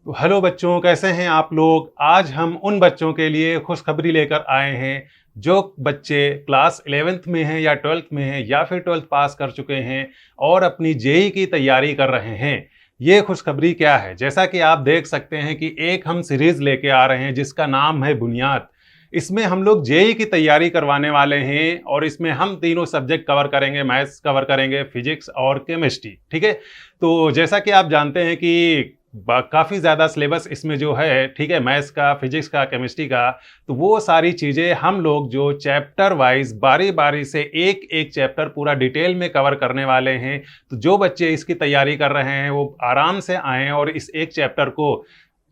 तो हेलो बच्चों, कैसे हैं आप लोग। आज हम उन बच्चों के लिए खुशखबरी लेकर आए हैं जो बच्चे क्लास 11th में हैं या 12th में हैं या फिर 12th पास कर चुके हैं और अपनी जेई की तैयारी कर रहे हैं। ये खुशखबरी क्या है, जैसा कि आप देख सकते हैं कि एक हम सीरीज लेके आ रहे हैं जिसका नाम है बुनियाद। इसमें हम लोग जेई की तैयारी करवाने वाले हैं और इसमें हम तीनों सब्जेक्ट कवर करेंगे, मैथ्स कवर करेंगे, फिजिक्स और केमिस्ट्री। ठीक है। तो जैसा कि आप जानते हैं कि काफ़ी ज़्यादा सिलेबस इसमें जो है, ठीक है, मैथ्स का, फिजिक्स का, केमिस्ट्री का, तो वो सारी चीज़ें हम लोग जो चैप्टर वाइज बारी बारी से एक एक चैप्टर पूरा डिटेल में कवर करने वाले हैं। तो जो बच्चे इसकी तैयारी कर रहे हैं वो आराम से आएँ और इस एक चैप्टर को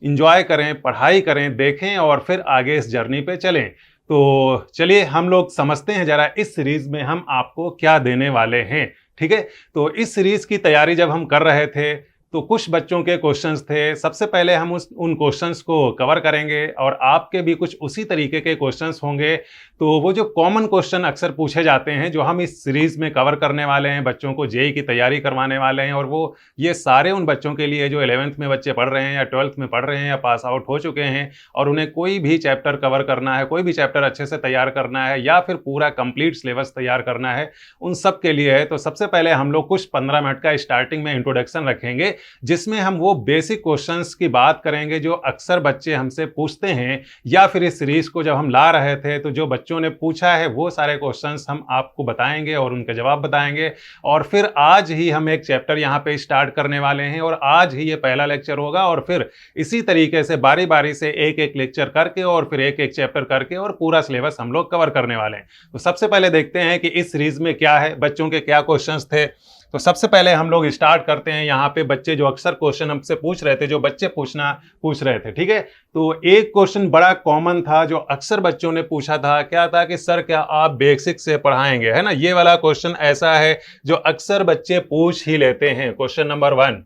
इंजॉय करें, पढ़ाई करें, देखें और फिर आगे इस जर्नी पे चलें। तो चलिए हम लोग समझते हैं ज़रा इस सीरीज़ में हम आपको क्या देने वाले हैं। ठीक है। तो इस सीरीज़ की तैयारी जब हम कर रहे थे तो कुछ बच्चों के क्वेश्चंस थे। सबसे पहले हम उन क्वेश्चंस को कवर करेंगे और आपके भी कुछ उसी तरीके के क्वेश्चंस होंगे। तो वो जो कॉमन क्वेश्चन अक्सर पूछे जाते हैं जो हम इस सीरीज़ में कवर करने वाले हैं, बच्चों को जेईई की तैयारी करवाने वाले हैं, और वो ये सारे उन बच्चों के लिए जो 11th में बच्चे पढ़ रहे हैं या 12th में पढ़ रहे हैं या पास आउट हो चुके हैं और उन्हें कोई भी चैप्टर कवर करना है, कोई भी चैप्टर अच्छे से तैयार करना है या फिर पूरा कंप्लीट सिलेबस तैयार करना है, उन सब के लिए है। तो सबसे पहले हम लोग कुछ 15 मिनट का स्टार्टिंग में इंट्रोडक्शन रखेंगे जिसमें हम वो बेसिक क्वेश्चंस की बात करेंगे जो अक्सर बच्चे हमसे पूछते हैं, या फिर इस सीरीज को जब हम ला रहे थे तो जो बच्चों ने पूछा है वो सारे क्वेश्चंस हम आपको बताएंगे और उनके जवाब बताएंगे। और फिर आज ही हम एक चैप्टर यहाँ पे स्टार्ट करने वाले हैं और आज ही ये पहला लेक्चर होगा और फिर इसी तरीके से बारी बारी से एक एक लेक्चर करके और फिर एक एक चैप्टर करके और पूरा सिलेबस हम लोग कवर करने वाले हैं। तो सबसे पहले देखते हैं कि इस सीरीज में क्या है, बच्चों के क्या क्वेश्चंस थे। तो सबसे पहले हम लोग स्टार्ट करते हैं यहाँ पे बच्चे जो अक्सर क्वेश्चन हमसे पूछ रहे थे, जो बच्चे पूछ रहे थे। ठीक है। तो एक क्वेश्चन बड़ा कॉमन था जो अक्सर बच्चों ने पूछा था, क्या था कि सर क्या आप बेसिक से पढ़ाएंगे, है ना। ये वाला क्वेश्चन ऐसा है जो अक्सर बच्चे पूछ ही लेते हैं, क्वेश्चन नंबर 1,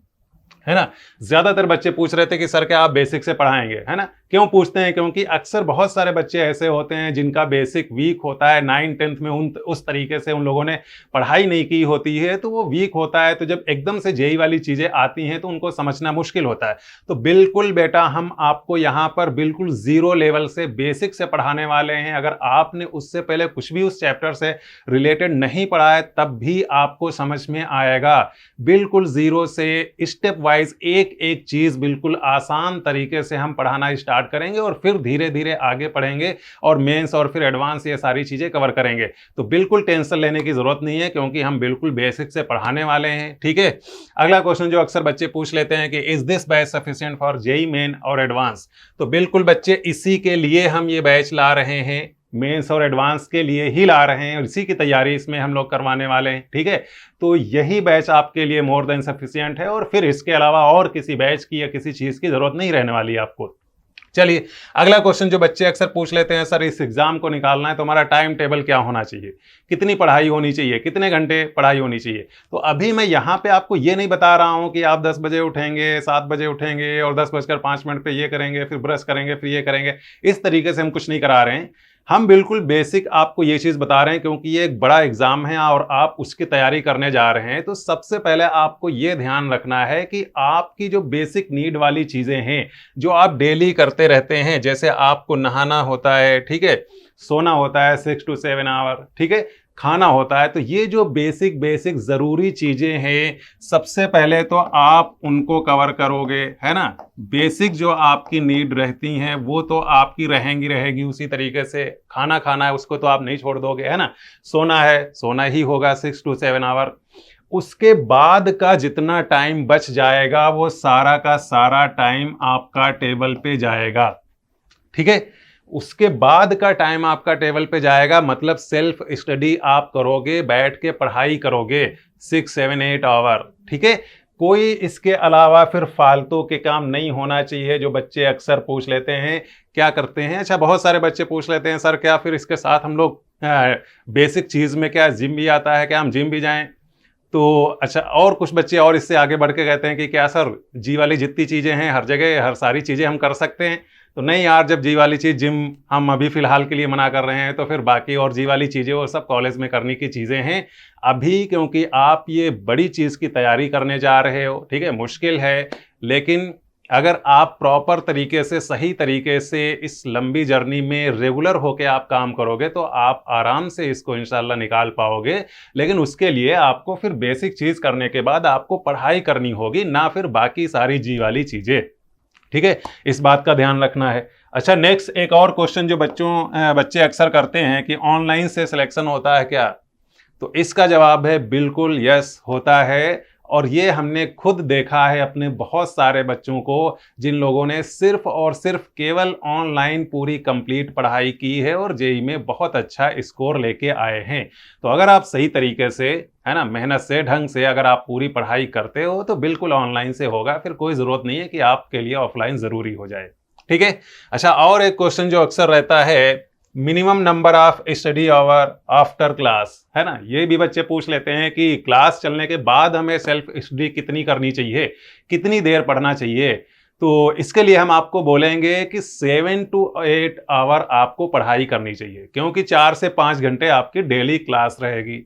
है ना। ज्यादातर बच्चे पूछ रहे थे कि सर क्या आप बेसिक से पढ़ाएंगे, है ना। क्यों पूछते हैं? क्योंकि अक्सर बहुत सारे बच्चे ऐसे होते हैं जिनका बेसिक वीक होता है, 9th-10th में उस तरीके से उन लोगों ने पढ़ाई नहीं की होती है तो वो वीक होता है। तो जब एकदम से जेईई वाली चीजें आती हैं तो उनको समझना मुश्किल होता है। तो बिल्कुल बेटा, हम आपको यहाँ पर बिल्कुल जीरो लेवल से बेसिक से पढ़ाने वाले हैं। अगर आपने उससे पहले कुछ भी उस चैप्टर से रिलेटेड नहीं पढ़ा है तब भी आपको समझ में आएगा। बिल्कुल जीरो से स्टेप वाइज एक एक चीज बिल्कुल आसान तरीके से हम पढ़ाना स्टार्ट करेंगे और फिर धीरे धीरे आगे पढ़ेंगे और मेंस और फिर एडवांस ये सारी चीजें कवर करेंगे। तो बिल्कुल टेंशन लेने की जरूरत नहीं है क्योंकि हम बिल्कुल बेसिक से पढ़ाने वाले हैं। ठीक है। अगला क्वेश्चन जो अक्सर बच्चे पूछ लेते हैं कि is this batch sufficient for JEE main और एडवांस। तो बिल्कुल बच्चे, इसी के लिए हम ये बैच ला रहे हैं, मेंस और एडवांस के लिए ही ला रहे हैं और इसी की तैयारी इसमें हम लोग करवाने वाले हैं। ठीक है। तो यही बैच आपके लिए मोर देन सफिशिएंट है और फिर इसके अलावा और किसी बैच की या किसी चीज की जरूरत नहीं रहने वाली है आपको। चलिए, अगला क्वेश्चन जो बच्चे अक्सर पूछ लेते हैं, सर इस एग्जाम को निकालना है तो हमारा टाइम टेबल क्या होना चाहिए, कितनी पढ़ाई होनी चाहिए, कितने घंटे पढ़ाई होनी चाहिए। तो अभी मैं यहाँ पे आपको ये नहीं बता रहा हूँ कि आप 10 बजे उठेंगे, 7 बजे उठेंगे और 10:05 पे ये करेंगे, फिर ब्रश करेंगे, फिर ये करेंगे। इस तरीके से हम कुछ नहीं करा रहे हैं। हम बिल्कुल बेसिक आपको ये चीज बता रहे हैं क्योंकि ये एक बड़ा एग्जाम है और आप उसकी तैयारी करने जा रहे हैं। तो सबसे पहले आपको ये ध्यान रखना है कि आपकी जो बेसिक नीड वाली चीजें हैं जो आप डेली करते रहते हैं, जैसे आपको नहाना होता है, ठीक है, सोना होता है 6 to 7 आवर, ठीक है, खाना होता है, तो ये जो बेसिक बेसिक जरूरी चीजें हैं सबसे पहले तो आप उनको कवर करोगे, है ना। बेसिक जो आपकी नीड रहती हैं वो तो आपकी रहेगी उसी तरीके से। खाना खाना है उसको तो आप नहीं छोड़ दोगे, है ना। सोना है, सोना ही होगा 6 to 7 आवर। उसके बाद का जितना टाइम बच जाएगा वो सारा का सारा टाइम आपका टेबल पे जाएगा। ठीक है। उसके बाद का टाइम आपका टेबल पे जाएगा, मतलब सेल्फ स्टडी आप करोगे, बैठ के पढ़ाई करोगे 6, 7, 8 आवर। ठीक है। कोई इसके अलावा फिर फालतू के काम नहीं होना चाहिए जो बच्चे अक्सर पूछ लेते हैं। क्या करते हैं, अच्छा बहुत सारे बच्चे पूछ लेते हैं, सर क्या फिर इसके साथ हम लोग बेसिक चीज में क्या जिम भी आता है, क्या हम जिम भी जाएं। तो अच्छा, और कुछ बच्चे और इससे आगे बढ़ के कहते हैं कि क्या सर जी वाली जितनी चीज़ें हैं हर जगह हर सारी चीज़ें हम कर सकते हैं। तो नहीं यार, जब जी वाली चीज़ जिम हम अभी फ़िलहाल के लिए मना कर रहे हैं तो फिर बाकी और जी वाली चीज़ें वो सब कॉलेज में करने की चीज़ें हैं अभी, क्योंकि आप ये बड़ी चीज़ की तैयारी करने जा रहे हो। ठीक है। मुश्किल है लेकिन अगर आप प्रॉपर तरीके से, सही तरीके से इस लंबी जर्नी में रेगुलर होके आप काम करोगे तो आप आराम से इसको इंशाल्लाह निकाल पाओगे। लेकिन उसके लिए आपको फिर बेसिक चीज़ करने के बाद आपको पढ़ाई करनी होगी, ना फिर बाकी सारी जी वाली चीज़ें। ठीक है, इस बात का ध्यान रखना है। अच्छा, नेक्स्ट एक और क्वेश्चन जो बच्चे अक्सर करते हैं कि ऑनलाइन से सिलेक्शन होता है क्या? तो इसका जवाब है बिल्कुल यस, होता है। और ये हमने खुद देखा है अपने बहुत सारे बच्चों को, जिन लोगों ने सिर्फ और सिर्फ केवल ऑनलाइन पूरी कंप्लीट पढ़ाई की है और जेईई में बहुत अच्छा स्कोर लेके आए हैं। तो अगर आप सही तरीके से, है ना, मेहनत से, ढंग से अगर आप पूरी पढ़ाई करते हो तो बिल्कुल ऑनलाइन से होगा, फिर कोई ज़रूरत नहीं है कि आपके लिए ऑफलाइन ज़रूरी हो जाए। ठीक है। अच्छा, और एक क्वेश्चन जो अक्सर रहता है, minimum number of study hour after class, है ना, ये भी बच्चे पूछ लेते हैं कि क्लास चलने के बाद हमें सेल्फ स्टडी कितनी करनी चाहिए, कितनी देर पढ़ना चाहिए। तो इसके लिए हम आपको बोलेंगे कि 7 to 8 आवर आपको पढ़ाई करनी चाहिए, क्योंकि 4 से 5 घंटे आपकी डेली क्लास रहेगी,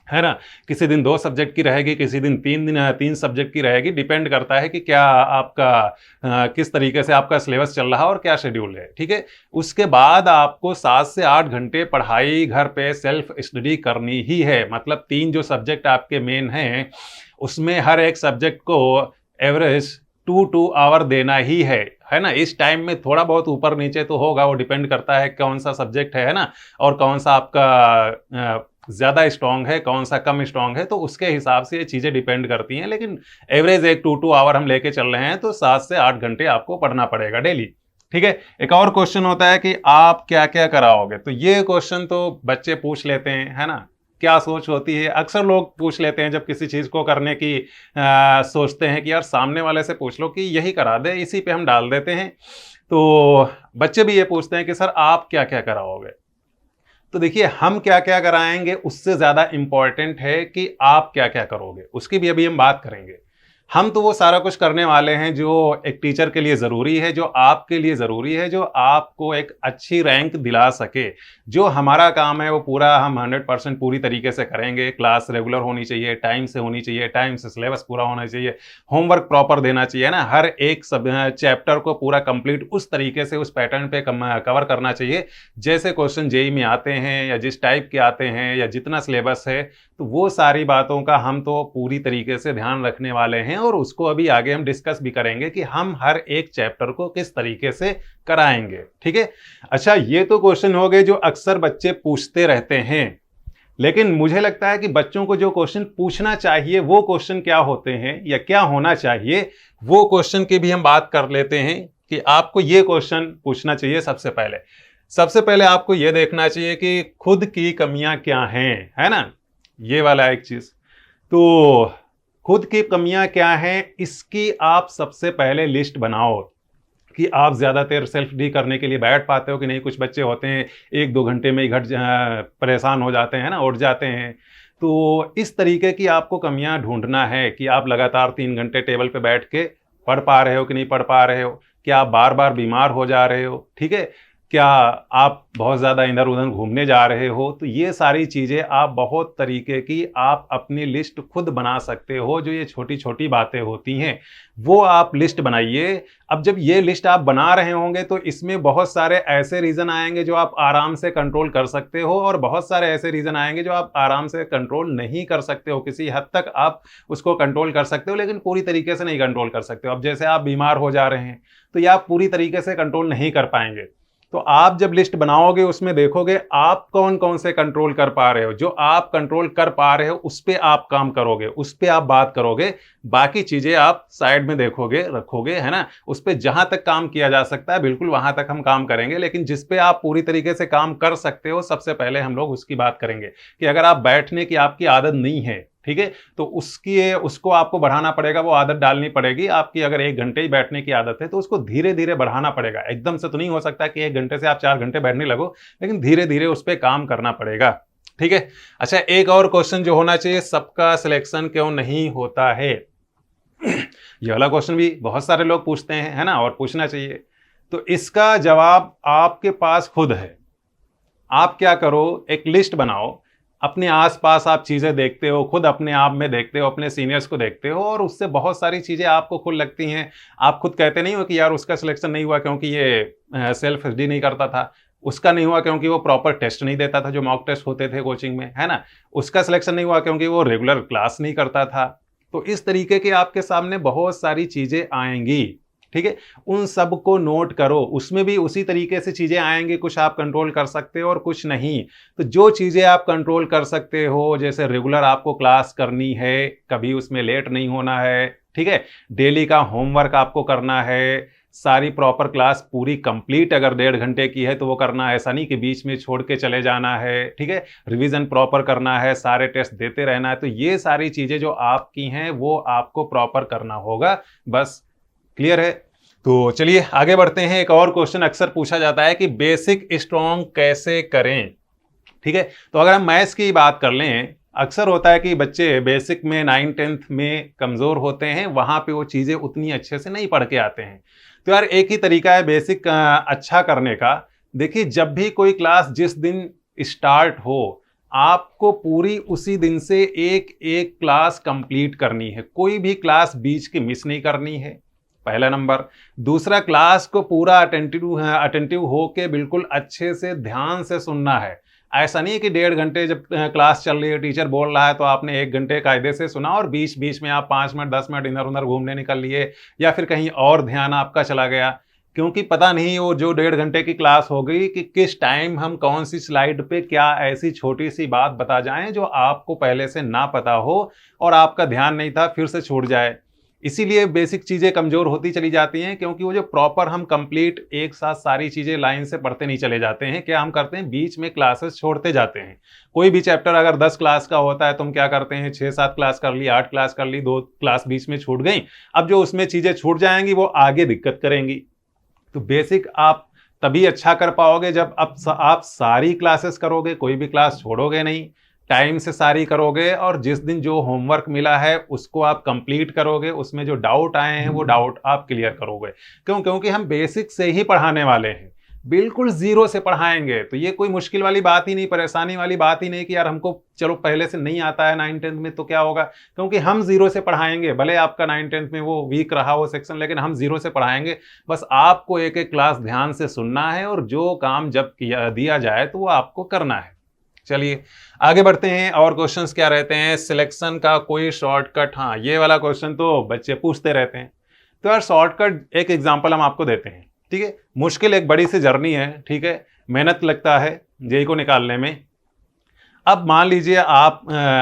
है ना। किसी दिन 2 सब्जेक्ट की रहेगी, किसी दिन 3 सब्जेक्ट की रहेगी, डिपेंड करता है कि क्या आपका किस तरीके से आपका सिलेबस चल रहा है और क्या शेड्यूल है। ठीक है, उसके बाद आपको 7 से 8 घंटे पढ़ाई घर पे सेल्फ स्टडी करनी ही है। मतलब 3 जो सब्जेक्ट आपके मेन हैं उसमें हर एक सब्जेक्ट को एवरेज 2 आवर देना ही है ना। इस टाइम में थोड़ा बहुत ऊपर नीचे तो होगा, वो डिपेंड करता है कौन सा सब्जेक्ट है ना, और कौन सा आपका ज़्यादा स्ट्रांग है, कौन सा कम स्ट्रांग है, तो उसके हिसाब से ये चीज़ें डिपेंड करती हैं। लेकिन एवरेज एक 2 आवर हम लेके चल रहे हैं, तो 7 से 8 घंटे आपको पढ़ना पड़ेगा डेली। ठीक है। एक और क्वेश्चन होता है कि आप क्या क्या कराओगे। तो ये क्वेश्चन तो बच्चे पूछ लेते हैं, है ना। क्या सोच होती है, अक्सर लोग पूछ लेते हैं जब किसी चीज़ को करने की सोचते हैं कि यार सामने वाले से पूछ लो कि यही करा दे, इसी पे हम डाल देते हैं। तो बच्चे भी ये पूछते हैं कि सर आप क्या क्या कराओगे। तो देखिए, हम क्या क्या कराएंगे उससे ज़्यादा इंपॉर्टेंट है कि आप क्या क्या करोगे, उसकी भी अभी हम बात करेंगे। हम तो वो सारा कुछ करने वाले हैं जो एक टीचर के लिए ज़रूरी है, जो आपके लिए ज़रूरी है, जो आपको एक अच्छी रैंक दिला सके। जो हमारा काम है वो पूरा हम 100% पूरी तरीके से करेंगे। क्लास रेगुलर होनी चाहिए, टाइम से होनी चाहिए, टाइम से सिलेबस पूरा होना चाहिए, होमवर्क प्रॉपर देना चाहिए ना, हर एक सब चैप्टर को पूरा कंप्लीट उस तरीके से, उस पैटर्न पे कवर करना चाहिए जैसे क्वेश्चन जेईई में आते हैं या जिस टाइप के आते हैं या जितना सिलेबस है। तो वो सारी बातों का हम तो पूरी तरीके से ध्यान रखने वाले हैं, और उसको अभी आगे हम डिस्कस भी करेंगे कि हम हर एक चैप्टर को किस तरीके से कराएंगे। ठीक है। अच्छा, ये तो क्वेश्चन हो गए जो अक्सर बच्चे पूछते रहते हैं। लेकिन मुझे लगता है कि बच्चों को जो क्वेश्चन पूछना चाहिए वो क्वेश्चन क्या होते हैं या क्या होना चाहिए, वो क्वेश्चन की भी हम बात कर लेते हैं कि आपको ये क्वेश्चन पूछना चाहिए। सबसे पहले आपको ये देखना चाहिए कि खुद की कमियां क्या हैं, है ना, ये वाला एक चीज। तो खुद की कमियां क्या हैं, इसकी आप सबसे पहले लिस्ट बनाओ कि आप ज़्यादा देर सेल्फ डी करने के लिए बैठ पाते हो कि नहीं। कुछ बच्चे होते हैं 1-2 घंटे में ही परेशान हो जाते हैं ना, उठ जाते हैं। तो इस तरीके की आपको कमियां ढूंढना है कि आप लगातार 3 घंटे टेबल पे बैठ के पढ़ पा रहे हो कि नहीं पढ़ पा रहे हो, क्या आप बार बार बीमार हो जा रहे हो, ठीक है, क्या आप बहुत ज़्यादा इधर उधर घूमने जा रहे हो। तो ये सारी चीज़ें आप बहुत तरीके की आप अपनी लिस्ट खुद बना सकते हो। जो ये छोटी छोटी बातें होती हैं वो आप लिस्ट बनाइए। अब जब ये लिस्ट आप बना रहे होंगे तो इसमें बहुत सारे ऐसे रीज़न आएंगे जो आप आराम से कंट्रोल कर सकते हो, और बहुत सारे ऐसे रीज़न आएंगे जो आप आराम से कंट्रोल नहीं कर सकते हो। किसी हद तक आप उसको कंट्रोल कर सकते हो, लेकिन पूरी तरीके से नहीं कंट्रोल कर सकते हो। अब जैसे आप बीमार हो जा रहे हैं तो ये आप पूरी तरीके से कंट्रोल नहीं कर पाएंगे। तो आप जब लिस्ट बनाओगे उसमें देखोगे आप कौन कौन से कंट्रोल कर पा रहे हो। जो आप कंट्रोल कर पा रहे हो उस पे आप काम करोगे, उस पे आप बात करोगे। बाकी चीजें आप साइड में देखोगे, रखोगे, है ना। उस पे जहां तक काम किया जा सकता है बिल्कुल वहां तक हम काम करेंगे, लेकिन जिस पे आप पूरी तरीके से काम कर सकते हो सबसे पहले हम लोग उसकी बात करेंगे। कि अगर आप बैठने की आपकी आदत नहीं है, ठीक है, तो उसको आपको बढ़ाना पड़ेगा, वो आदत डालनी पड़ेगी। आपकी अगर 1 घंटे ही बैठने की आदत है तो उसको धीरे धीरे बढ़ाना पड़ेगा। एकदम से तो नहीं हो सकता कि 1 घंटे से आप 4 घंटे बैठने लगो, लेकिन धीरे धीरे उस पर काम करना पड़ेगा। ठीक है। अच्छा, एक और क्वेश्चन जो होना चाहिए, सबका सिलेक्शन क्यों नहीं होता है। ये वाला क्वेश्चन भी बहुत सारे लोग पूछते हैं, है ना, और पूछना चाहिए। तो इसका जवाब आपके पास खुद है। आप क्या करो, एक लिस्ट बनाओ अपने आसपास आप चीज़ें देखते हो, खुद अपने आप में देखते हो, अपने सीनियर्स को देखते हो और उससे बहुत सारी चीज़ें आपको खुद लगती हैं। आप खुद कहते नहीं हो कि यार उसका सिलेक्शन नहीं हुआ क्योंकि ये सेल्फ स्टडी नहीं करता था, उसका नहीं हुआ क्योंकि वो प्रॉपर टेस्ट नहीं देता था, जो मॉक टेस्ट होते थे कोचिंग में, है ना? उसका सिलेक्शन नहीं हुआ क्योंकि वो रेगुलर क्लास नहीं करता था। तो इस तरीके के आपके सामने बहुत सारी चीज़ें आएँगी, ठीक है? उन सब को नोट करो, उसमें भी उसी तरीके से चीज़ें आएँगी, कुछ आप कंट्रोल कर सकते हो और कुछ नहीं। तो जो चीज़ें आप कंट्रोल कर सकते हो, जैसे रेगुलर आपको क्लास करनी है, कभी उसमें लेट नहीं होना है, ठीक है? डेली का होमवर्क आपको करना है, सारी प्रॉपर क्लास पूरी कंप्लीट अगर 1.5 घंटे की है तो वो करना है, ऐसा नहीं कि बीच में छोड़ के चले जाना है, ठीक है? रिवीजन प्रॉपर करना है, सारे टेस्ट देते रहना है। तो ये सारी चीज़ें जो आपकी हैं, वो आपको प्रॉपर करना होगा, बस। क्लियर है? तो चलिए आगे बढ़ते हैं। एक और क्वेश्चन अक्सर पूछा जाता है कि बेसिक स्ट्रॉन्ग कैसे करें, ठीक है? तो अगर हम मैथ्स की बात कर लें, अक्सर होता है कि बच्चे बेसिक में 9th-10th में कमज़ोर होते हैं, वहाँ पे वो चीज़ें उतनी अच्छे से नहीं पढ़ के आते हैं। तो यार एक ही तरीका है बेसिक अच्छा करने का। देखिए, जब भी कोई क्लास जिस दिन स्टार्ट हो, आपको पूरी उसी दिन से एक-एक क्लास कंप्लीट करनी है। कोई भी क्लास बीच की मिस नहीं करनी है, पहला नंबर। दूसरा, क्लास को पूरा अटेंटिव होके बिल्कुल अच्छे से ध्यान से सुनना है। ऐसा नहीं है कि 1.5 घंटे जब क्लास चल रही है, टीचर बोल रहा है तो आपने 1 घंटे कायदे से सुना और बीच-बीच में आप 5 मिनट 10 मिनट इधर-उधर घूमने निकल लिए या फिर कहीं और ध्यान आपका चला गया। क्योंकि पता नहीं वो जो 1.5 घंटे की क्लास हो गई कि किस टाइम हम कौन-सी स्लाइड पे क्या ऐसी छोटी-सी बात बता जाएँ जो आपको पहले से ना पता हो और आपका ध्यान नहीं था, फिर से छूट जाए। इसीलिए बेसिक चीज़ें कमज़ोर होती चली जाती हैं, क्योंकि वो जो प्रॉपर हम कंप्लीट एक साथ सारी चीज़ें लाइन से पढ़ते नहीं चले जाते हैं। क्या हम करते हैं, बीच में क्लासेस छोड़ते जाते हैं। कोई भी चैप्टर अगर 10 क्लास का होता है तो हम क्या करते हैं, 6-7 क्लास कर ली, 8 क्लास कर ली, 2 क्लास बीच में छूट गई। अब जो उसमें चीज़ें छूट जाएँगी वो आगे दिक्कत करेंगी। तो बेसिक आप तभी अच्छा कर पाओगे जब आप सारी क्लासेस करोगे, कोई भी क्लास छोड़ोगे नहीं, टाइम से सारी करोगे और जिस दिन जो होमवर्क मिला है उसको आप कंप्लीट करोगे, उसमें जो डाउट आए हैं वो डाउट आप क्लियर करोगे। क्यों? क्योंकि हम बेसिक से ही पढ़ाने वाले हैं, बिल्कुल ज़ीरो से पढ़ाएँगे। तो ये कोई मुश्किल वाली बात ही नहीं, परेशानी वाली बात ही नहीं कि यार हमको चलो पहले से नहीं आता है 9th-10th में तो क्या होगा? क्योंकि हम ज़ीरो से पढ़ाएँगे, भले आपका 9th-10th में वो वीक रहा वो सेक्शन, लेकिन हम ज़ीरो से पढ़ाएँगे। बस आपको एक-एक क्लास ध्यान से सुनना है और जो काम जब किया दिया जाए तो वो आपको करना है। चलिए आगे बढ़ते हैं। और क्वेश्चंस क्या रहते हैं, सिलेक्शन का कोई शॉर्टकट? हाँ, ये वाला क्वेश्चन तो बच्चे पूछते रहते हैं। तो यार शॉर्टकट एक एग्जांपल हम आपको देते हैं, ठीक है? मुश्किल एक बड़ी सी जर्नी है, ठीक है? मेहनत लगता है जेईई को निकालने में। अब मान लीजिए आप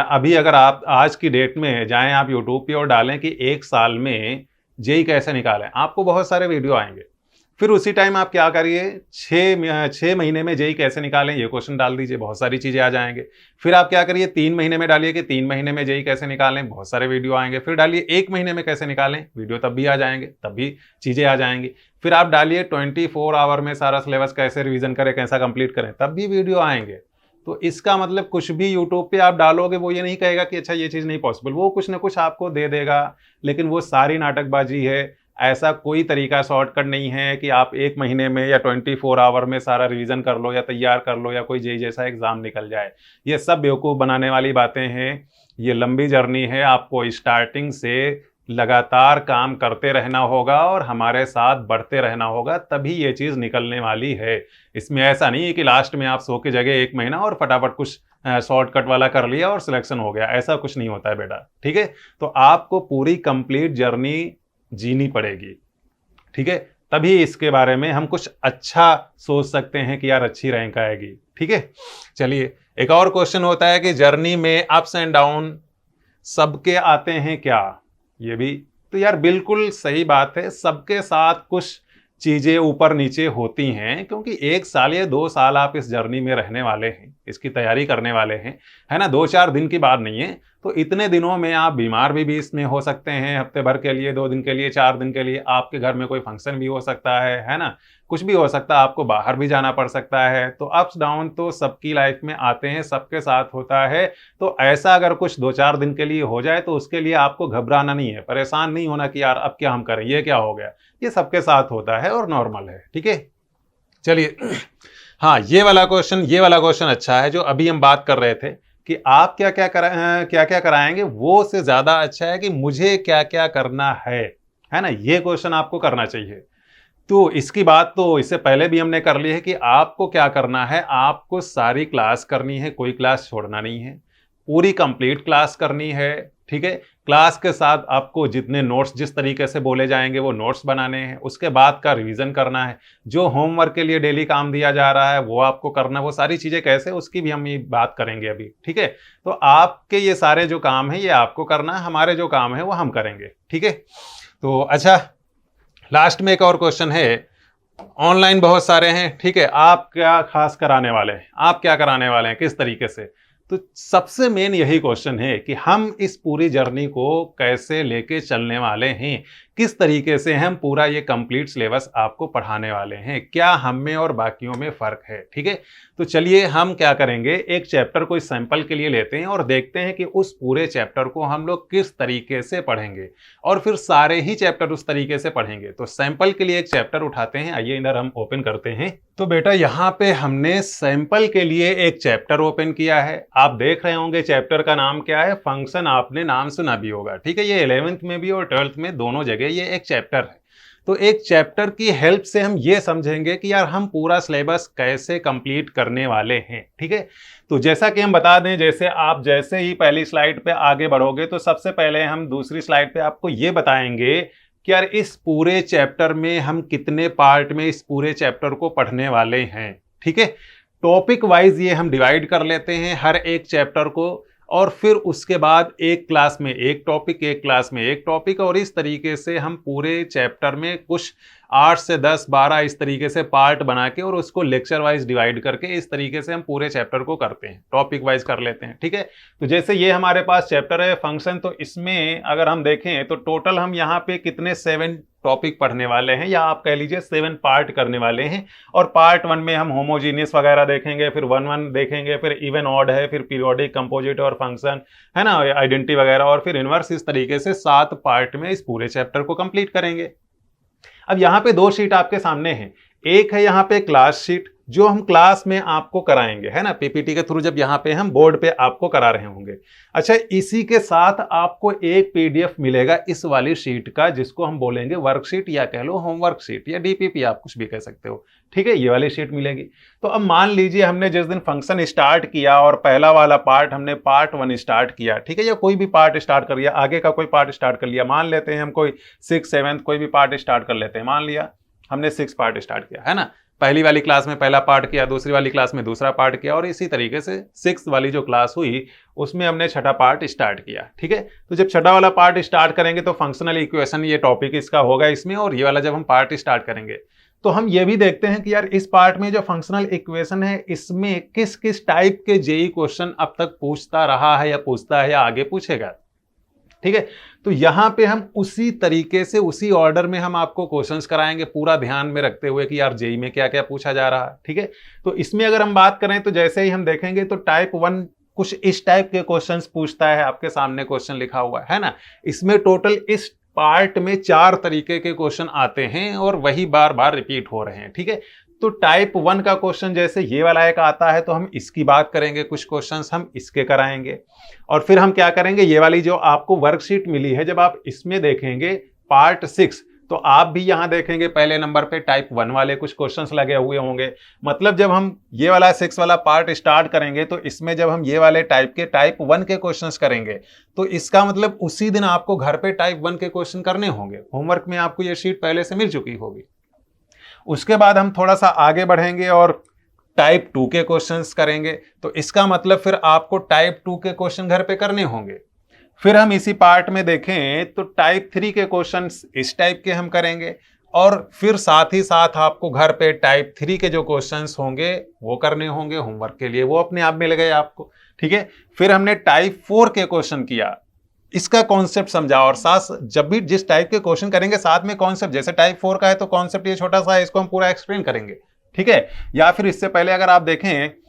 अभी अगर आप आज की डेट में जाएं, आप यूट्यूब पे और डालें कि 1 साल में जेईई कैसे निकालें, आपको बहुत सारे वीडियो आएंगे। फिर उसी टाइम आप क्या करिए, 6 महीने में जेईई कैसे निकालें ये क्वेश्चन डाल दीजिए, बहुत सारी चीज़ें आ जाएंगे। फिर आप क्या करिए, 3 महीने में डालिए कि 3 महीने में जेईई कैसे निकालें, बहुत सारे वीडियो आएंगे। फिर डालिए 1 महीने में कैसे निकालें, वीडियो तब भी आ जाएंगे, तब भी चीज़ें आ जाएंगी। फिर आप डालिए 24 आवर में सारा सिलेबस कैसे रिवीजन करें, कैसा कंप्लीट करें, तब भी वीडियो आएंगे। तो इसका मतलब कुछ भी यूट्यूब पे आप डालोगे वो ये नहीं कहेगा कि अच्छा ये चीज़ नहीं पॉसिबल, वो कुछ ना कुछ आपको दे देगा, लेकिन वो सारी नाटकबाजी है। ऐसा कोई तरीका शॉर्टकट नहीं है कि आप 1 महीने में या 24 आवर में सारा रिवीजन कर लो या तैयार कर लो या कोई जेईई जैसा एग्ज़ाम निकल जाए। ये सब बेवकूफ़ बनाने वाली बातें हैं। ये लंबी जर्नी है, आपको स्टार्टिंग से लगातार काम करते रहना होगा और हमारे साथ बढ़ते रहना होगा, तभी ये चीज़ निकलने वाली है। इसमें ऐसा नहीं है कि लास्ट में आप सो के जगह 1 महीना और फटाफट कुछ शॉर्टकट वाला कर लिया और सिलेक्शन हो गया, ऐसा कुछ नहीं होता है बेटा, ठीक है? तो आपको पूरी कंप्लीट जर्नी जीनी पड़ेगी, ठीक है? तभी इसके बारे में हम कुछ अच्छा सोच सकते हैं कि यार अच्छी रैंक आएगी, ठीक है? चलिए एक और क्वेश्चन होता है कि जर्नी में अप्स एंड डाउन सबके आते हैं क्या? ये भी तो यार बिल्कुल सही बात है, सबके साथ कुछ चीज़ें ऊपर नीचे होती हैं, क्योंकि 1 साल या 2 साल आप इस जर्नी में रहने वाले हैं, इसकी तैयारी करने वाले हैं, है ना? 2-4 दिन की बात नहीं है। तो इतने दिनों में आप बीमार भी बीच में हो सकते हैं, हफ्ते भर के लिए, 2 दिन के लिए, 4 दिन के लिए, आपके घर में कोई फंक्शन भी हो सकता है ना? कुछ भी हो सकता है, आपको बाहर भी जाना पड़ सकता है। तो अप्स डाउन तो सबकी लाइफ में आते हैं, सबके साथ होता है। तो ऐसा अगर कुछ 2-4 दिन के लिए हो जाए तो उसके लिए आपको घबराना नहीं है, परेशान नहीं होना कि यार अब क्या हम करें, ये क्या हो गया? ये सबके साथ होता है और नॉर्मल है, ठीक है? चलिए हाँ, ये वाला क्वेश्चन अच्छा है जो अभी हम बात कर रहे थे कि आप क्या क्या कराएंगे, वो से ज्यादा अच्छा है कि मुझे क्या क्या करना है ना, ये क्वेश्चन आपको करना चाहिए। तो इसकी बात तो इससे पहले भी हमने कर ली है कि आपको क्या करना है, आपको सारी क्लास करनी है, कोई क्लास छोड़ना नहीं है, पूरी कंप्लीट क्लास करनी है। ठीक है, क्लास के साथ आपको जितने नोट्स जिस तरीके से बोले जाएंगे वो नोट्स बनाने हैं, उसके बाद का रिवीजन करना है, जो होमवर्क के लिए डेली काम दिया जा रहा है वो आपको करना है। वो सारी चीजें कैसे, उसकी भी हम ये बात करेंगे अभी। ठीक है, तो आपके ये सारे जो काम है ये आपको करना है, हमारे जो काम है वो हम करेंगे। ठीक है, तो अच्छा, लास्ट में एक और क्वेश्चन है। ऑनलाइन बहुत सारे हैं, ठीक है, आप क्या खास कराने वाले हैं, आप क्या कराने वाले हैं, किस तरीके से? तो सबसे मेन यही क्वेश्चन है कि हम इस पूरी जर्नी को कैसे लेके चलने वाले हैं, किस तरीके से हम पूरा ये कंप्लीट सिलेबस आपको पढ़ाने वाले हैं, क्या हम में और बाकियों में फर्क है। ठीक है, तो चलिए हम क्या करेंगे, एक चैप्टर को सैंपल के लिए लेते हैं और देखते हैं कि उस पूरे चैप्टर को हम लोग किस तरीके से पढ़ेंगे, और फिर सारे ही चैप्टर उस तरीके से पढ़ेंगे। तो सैंपल के लिए एक चैप्टर उठाते हैं, आइए इधर हम ओपन करते हैं। तो बेटा यहाँ पे हमने सैंपल के लिए एक चैप्टर ओपन किया है। आप देख रहे होंगे चैप्टर का नाम क्या है, फंक्शन, आपने नाम सुना भी होगा। ठीक है, ये 11th में भी और 12th में दोनों जगह ये एक चैप्टर है। तो एक चैप्टर की हेल्प से हम ये समझेंगे कि यार हम पूरा सिलेबस कैसे कंप्लीट करने वाले हैं। ठीक है, तो जैसा कि हम बता दें, जैसे आप जैसे ही पहली स्लाइड पे आगे बढ़ोगे तो सबसे पहले हम दूसरी स्लाइड पे आपको ये बताएंगे कि यार इस पूरे चैप्टर में हम कितने पार्ट में इस पूरे चैप्टर को पढ़ने वाले हैं। ठीक है, टॉपिक वाइज ये हम डिवाइड कर लेते हैं हर एक चैप्टर को, और फिर उसके बाद एक क्लास में एक टॉपिक, एक क्लास में एक टॉपिक, और इस तरीके से हम पूरे चैप्टर में कुछ 8 से 10 12 इस तरीके से पार्ट बना के और उसको लेक्चर वाइज डिवाइड करके इस तरीके से हम पूरे चैप्टर को करते हैं, टॉपिक वाइज कर लेते हैं। ठीक है, तो जैसे ये हमारे पास चैप्टर है फंक्शन, तो इसमें अगर हम देखें तो टोटल हम यहाँ पे कितने 7 टॉपिक पढ़ने वाले हैं, या आप कह लीजिए 7 पार्ट करने वाले हैं। और पार्ट 1 में हम होमोजीनियस वगैरह देखेंगे, फिर 1 देखेंगे, फिर इवन ऑड है, फिर पीरियोडिक, कंपोजिट और फंक्शन है ना, आइडेंटिटी वगैरह, और फिर इनवर्स। इस तरीके से 7 पार्ट में इस पूरे चैप्टर को कंप्लीट करेंगे। अब यहाँ पे 2 शीट आपके सामने हैं, एक है यहाँ पे क्लास शीट जो हम क्लास में आपको कराएंगे, है ना, पीपीटी के थ्रू जब यहाँ पे हम बोर्ड पे आपको करा रहे होंगे। अच्छा, इसी के साथ आपको एक पीडीएफ मिलेगा इस वाली शीट का, जिसको हम बोलेंगे वर्कशीट, या कह लो होमवर्क शीट, या डीपीपी, आप कुछ भी कह सकते हो। ठीक है, ये वाली शीट मिलेगी। तो अब मान लीजिए हमने जिस दिन फंक्शन स्टार्ट किया और पहला वाला पार्ट हमने पार्ट 1 स्टार्ट किया, ठीक है, या कोई भी पार्ट स्टार्ट कर लिया, आगे का कोई पार्ट स्टार्ट कर लिया, मान लेते हैं हम कोई 6, 7 कोई भी पार्ट स्टार्ट कर लेते हैं, मान लिया हमने 6 पार्ट स्टार्ट किया, है ना, पहली वाली क्लास में पहला पार्ट किया, दूसरी वाली क्लास में दूसरा पार्ट किया, और इसी तरीके से 6th वाली जो क्लास हुई उसमें हमने छठा पार्ट स्टार्ट किया। ठीक है, तो जब छठा वाला पार्ट स्टार्ट करेंगे तो फंक्शनल इक्वेशन ये टॉपिक इसका होगा इसमें, और ये वाला जब हम पार्ट स्टार्ट करेंगे तो हम ये भी देखते हैं कि यार इस पार्ट में जो फंक्शनल इक्वेशन है इसमें किस किस टाइप के जेईई क्वेश्चन अब तक पूछता रहा है, या पूछता है, या आगे पूछेगा। ठीक है, तो यहां पे हम उसी तरीके से उसी ऑर्डर में हम आपको क्वेश्चंस कराएंगे, पूरा ध्यान में रखते हुए कि यार जेईई में क्या क्या पूछा जा रहा है। ठीक है, तो इसमें अगर हम बात करें तो जैसे ही हम देखेंगे तो टाइप 1 कुछ इस टाइप के क्वेश्चंस पूछता है, आपके सामने क्वेश्चन लिखा हुआ है ना। इसमें टोटल इस पार्ट में 4 तरीके के क्वेश्चन आते हैं और वही बार बार रिपीट हो रहे हैं। ठीक है, तो टाइप 1 का क्वेश्चन जैसे ये वाला एक आता है तो हम इसकी बात करेंगे, कुछ क्वेश्चंस हम इसके कराएंगे, और फिर हम क्या करेंगे, ये वाली जो आपको वर्कशीट मिली है जब आप इसमें देखेंगे पार्ट 6, तो आप भी यहां देखेंगे पहले नंबर पे टाइप 1 वाले कुछ क्वेश्चंस लगे हुए होंगे। मतलब जब हम ये वाला 6 वाला पार्ट स्टार्ट करेंगे तो इसमें जब हम ये वाले टाइप 1 के क्वेश्चंस करेंगे तो इसका मतलब उसी दिन आपको घर पे टाइप 1 के क्वेश्चन करने होंगे। होमवर्क में आपको ये शीट पहले से मिल चुकी होगी। उसके बाद हम थोड़ा सा आगे बढ़ेंगे और टाइप 2 के क्वेश्चंस करेंगे, तो इसका मतलब फिर आपको टाइप 2 के क्वेश्चन घर पे करने होंगे। फिर हम इसी पार्ट में देखें तो टाइप 3 के क्वेश्चंस इस टाइप के हम करेंगे, और फिर साथ ही साथ आपको घर पे टाइप 3 के जो क्वेश्चंस होंगे वो करने होंगे होमवर्क के लिए, वो अपने आप मिल गए आपको। ठीक है, फिर हमने टाइप 4 के क्वेश्चन किया, इसका कॉन्सेप्ट समझा, और साथ जब भी जिस टाइप के क्वेश्चन करेंगे साथ में कॉन्सेप्ट, जैसे टाइप 4 का है तो कॉन्सेप्ट ये छोटा सा है, इसको हम पूरा एक्सप्लेन करेंगे। ठीक है, या फिर इससे पहले अगर आप देखें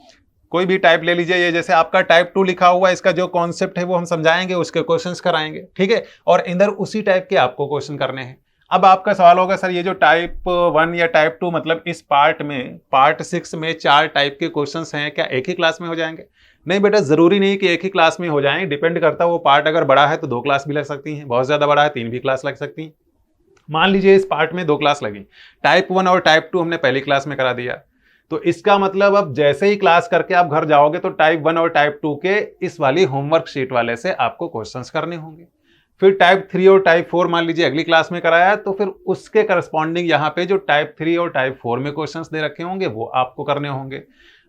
कोई भी टाइप ले लीजिए, ये जैसे आपका टाइप 2 लिखा हुआ है, इसका जो कॉन्सेप्ट है वो हम समझाएंगे, उसके क्वेश्चंस कराएंगे। ठीक है, और इधर उसी टाइप के आपको क्वेश्चन करने हैं। अब आपका सवाल होगा सर ये जो टाइप 1 या टाइप 2 मतलब इस पार्ट में पार्ट 6 में 4 टाइप के क्वेश्चंस हैं, क्या एक ही क्लास में हो जाएंगे? नहीं बेटा, जरूरी नहीं कि एक ही क्लास में हो जाएं, डिपेंड करता है वो पार्ट अगर बड़ा है तो 2 क्लास भी लग सकती हैं, बहुत ज्यादा बड़ा है 3 भी क्लास लग सकती हैं। मान लीजिए इस पार्ट में 2 क्लास लगी, टाइप 1 और टाइप 2 हमने पहली क्लास में करा दिया, तो इसका मतलब अब जैसे ही क्लास करके आप घर जाओगे तो टाइप 1 और टाइप 2 के इस वाली होमवर्क शीट वाले से आपको क्वेश्चंस करने होंगे। फिर टाइप 3 और टाइप 4 मान लीजिए अगली क्लास में कराया, तो फिर उसके करस्पॉन्डिंग यहाँ पे जो टाइप 3 और टाइप 4 में क्वेश्चंस दे रखे होंगे वो आपको करने होंगे।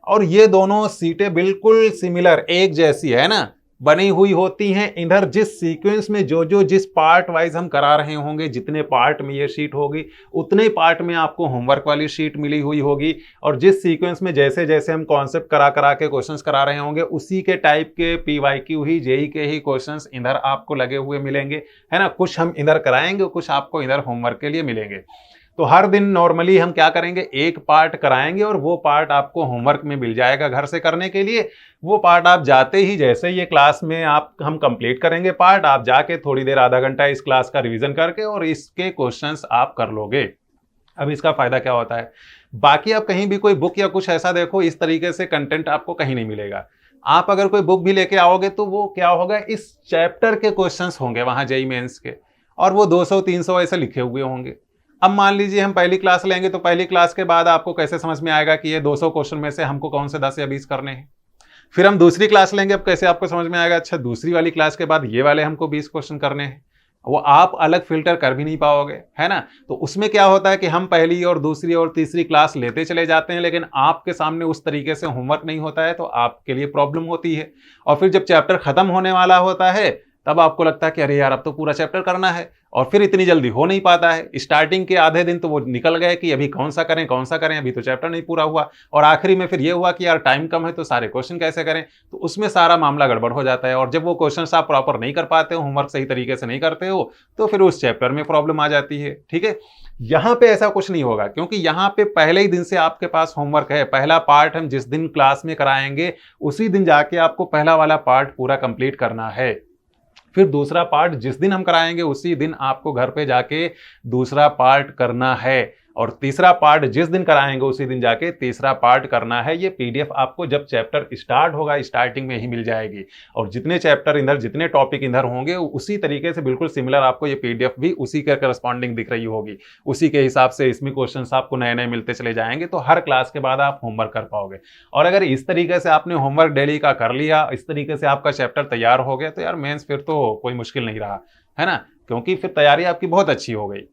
और ये दोनों सीटें बिल्कुल सिमिलर, एक जैसी है ना, बनी हुई होती हैं। इधर जिस सीक्वेंस में जो जिस पार्ट वाइज हम करा रहे होंगे, जितने पार्ट में ये शीट होगी उतने पार्ट में आपको होमवर्क वाली शीट मिली हुई होगी, और जिस सीक्वेंस में जैसे जैसे हम कॉन्सेप्ट करा करा के क्वेश्चंस करा रहे होंगे उसी के टाइप के पीवाईक्यू ही जेई के ही क्वेश्चंस इधर आपको लगे हुए मिलेंगे, है ना। कुछ हम इधर कराएंगे, कुछ आपको इधर होमवर्क के लिए मिलेंगे। तो हर दिन नॉर्मली हम क्या करेंगे, एक पार्ट कराएंगे और वो पार्ट आपको होमवर्क में मिल जाएगा घर से करने के लिए। वो पार्ट आप जाते ही, जैसे ये क्लास में हम कंप्लीट करेंगे पार्ट, आप जाके थोड़ी देर आधा घंटा इस क्लास का रिवीजन करके और इसके क्वेश्चंस आप कर लोगे। अब इसका फायदा क्या होता है, बाकी आप कहीं भी कोई बुक या कुछ ऐसा देखो, इस तरीके से कंटेंट आपको कहीं नहीं मिलेगा। आप अगर कोई बुक भी लेके आओगे तो वो क्या होगा, इस चैप्टर के क्वेश्चंस होंगे वहां जेईई मेंस के, और वो 200-300 ऐसे लिखे हुए होंगे। अब मान लीजिए हम पहली क्लास लेंगे, तो पहली क्लास के बाद आपको कैसे समझ में आएगा कि ये 200 क्वेश्चन में से हमको कौन से 10 या 20 करने हैं। फिर हम दूसरी क्लास लेंगे, अब कैसे आपको समझ में आएगा, अच्छा दूसरी वाली क्लास के बाद ये वाले हमको 20 क्वेश्चन करने हैं। वो आप अलग फिल्टर कर भी नहीं पाओगे, है ना। तो उसमें क्या होता है कि हम पहली और दूसरी और तीसरी क्लास लेते चले जाते हैं, लेकिन आपके सामने उस तरीके से होमवर्क नहीं होता है, तो आपके लिए प्रॉब्लम होती है। और फिर जब चैप्टर खत्म होने वाला होता है तब आपको लगता है कि अरे यार अब तो पूरा चैप्टर करना है, और फिर इतनी जल्दी हो नहीं पाता है। स्टार्टिंग के आधे दिन तो वो निकल गए कि अभी कौन सा करें, अभी तो चैप्टर नहीं पूरा हुआ, और आखिरी में फिर ये हुआ कि यार टाइम कम है तो सारे क्वेश्चन कैसे करें, तो उसमें सारा मामला गड़बड़ हो जाता है। और जब वो क्वेश्चन आप प्रॉपर नहीं कर पाते हो, होमवर्क सही तरीके से नहीं करते हो, तो फिर उस चैप्टर में प्रॉब्लम आ जाती है। ठीक है, यहाँ पे ऐसा कुछ नहीं होगा, क्योंकि यहाँ पे पहले ही दिन से आपके पास होमवर्क है। पहला पार्ट हम जिस दिन क्लास में कराएंगे उसी दिन जाके आपको पहला वाला पार्ट पूरा कंप्लीट करना है। फिर दूसरा पार्ट जिस दिन हम कराएंगे उसी दिन आपको घर पे जाके दूसरा पार्ट करना है, और तीसरा पार्ट जिस दिन कराएंगे उसी दिन जाके तीसरा पार्ट करना है। ये पीडीएफ आपको जब चैप्टर स्टार्ट होगा स्टार्टिंग में ही मिल जाएगी, और जितने चैप्टर इधर, जितने टॉपिक इधर होंगे उसी तरीके से बिल्कुल सिमिलर आपको ये पीडीएफ भी उसी के करस्पॉन्डिंग दिख रही होगी। उसी के हिसाब से इसमें क्वेश्चंस आपको नए नए मिलते चले जाएंगे, तो हर क्लास के बाद आप होमवर्क कर पाओगे। और अगर इस तरीके से आपने होमवर्क डेली का कर लिया, इस तरीके से आपका चैप्टर तैयार हो गया, तो यार मेंस फिर तो कोई मुश्किल नहीं रहा, है ना, क्योंकि फिर तैयारी आपकी बहुत अच्छी हो गई।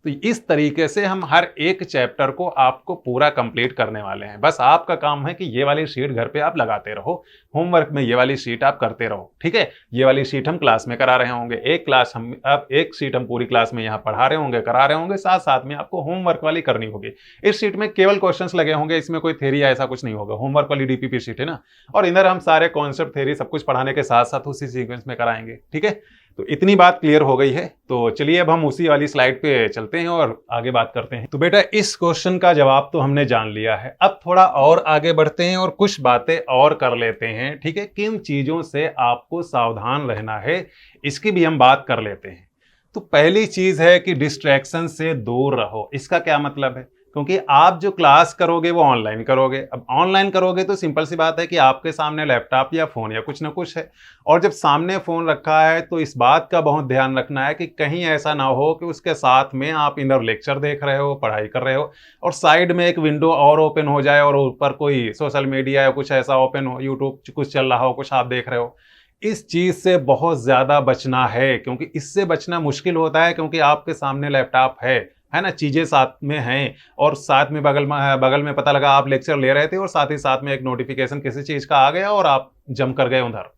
तो इस तरीके से हम हर एक चैप्टर को आपको पूरा कंप्लीट करने वाले हैं। बस आपका काम है कि ये वाली शीट घर पे आप लगाते रहो, होमवर्क में ये वाली शीट आप करते रहो। ठीक है, ये वाली शीट हम क्लास में करा रहे होंगे, एक शीट हम पूरी क्लास में यहाँ पढ़ा रहे होंगे, करा रहे होंगे, साथ साथ में आपको होमवर्क वाली करनी होगी। इस शीट में केवल क्वेश्चंस लगे होंगे, इसमें कोई थ्योरी ऐसा कुछ नहीं होगा। होमवर्क वाली डीपीपी शीट है ना, और इधर हम सारे कॉन्सेप्ट, थ्योरी सब कुछ पढ़ाने के साथ साथ उसी सीक्वेंस में कराएंगे। ठीक है, तो इतनी बात क्लियर हो गई है। तो चलिए अब हम उसी वाली स्लाइड पे चलते हैं और आगे बात करते हैं। तो बेटा इस क्वेश्चन का जवाब तो हमने जान लिया है, अब थोड़ा और आगे बढ़ते हैं और कुछ बातें और कर लेते हैं। ठीक है, किन चीजों से आपको सावधान रहना है इसकी भी हम बात कर लेते हैं। तो पहली चीज है कि डिस्ट्रैक्शन से दूर रहो। इसका क्या मतलब है, क्योंकि आप जो क्लास करोगे वो ऑनलाइन करोगे। अब ऑनलाइन करोगे तो सिंपल सी बात है कि आपके सामने लैपटॉप या फोन या कुछ ना कुछ है, और जब सामने फोन रखा है तो इस बात का बहुत ध्यान रखना है कि कहीं ऐसा ना हो कि उसके साथ में आप इधर लेक्चर देख रहे हो, पढ़ाई कर रहे हो, और साइड में एक विंडो और ओपन हो जाए और ऊपर कोई सोशल मीडिया या कुछ ऐसा ओपन हो, यूट्यूब कुछ चल रहा हो, कुछ आप देख रहे हो। इस चीज से बहुत ज्यादा बचना है, क्योंकि इससे बचना मुश्किल होता है, क्योंकि आपके सामने लैपटॉप है ना, चीजें साथ में हैं, और साथ में बगल में पता लगा आप लेक्चर ले रहे थे और साथ ही साथ में एक नोटिफिकेशन किसी चीज का आ गया और आप जम कर गए उधर।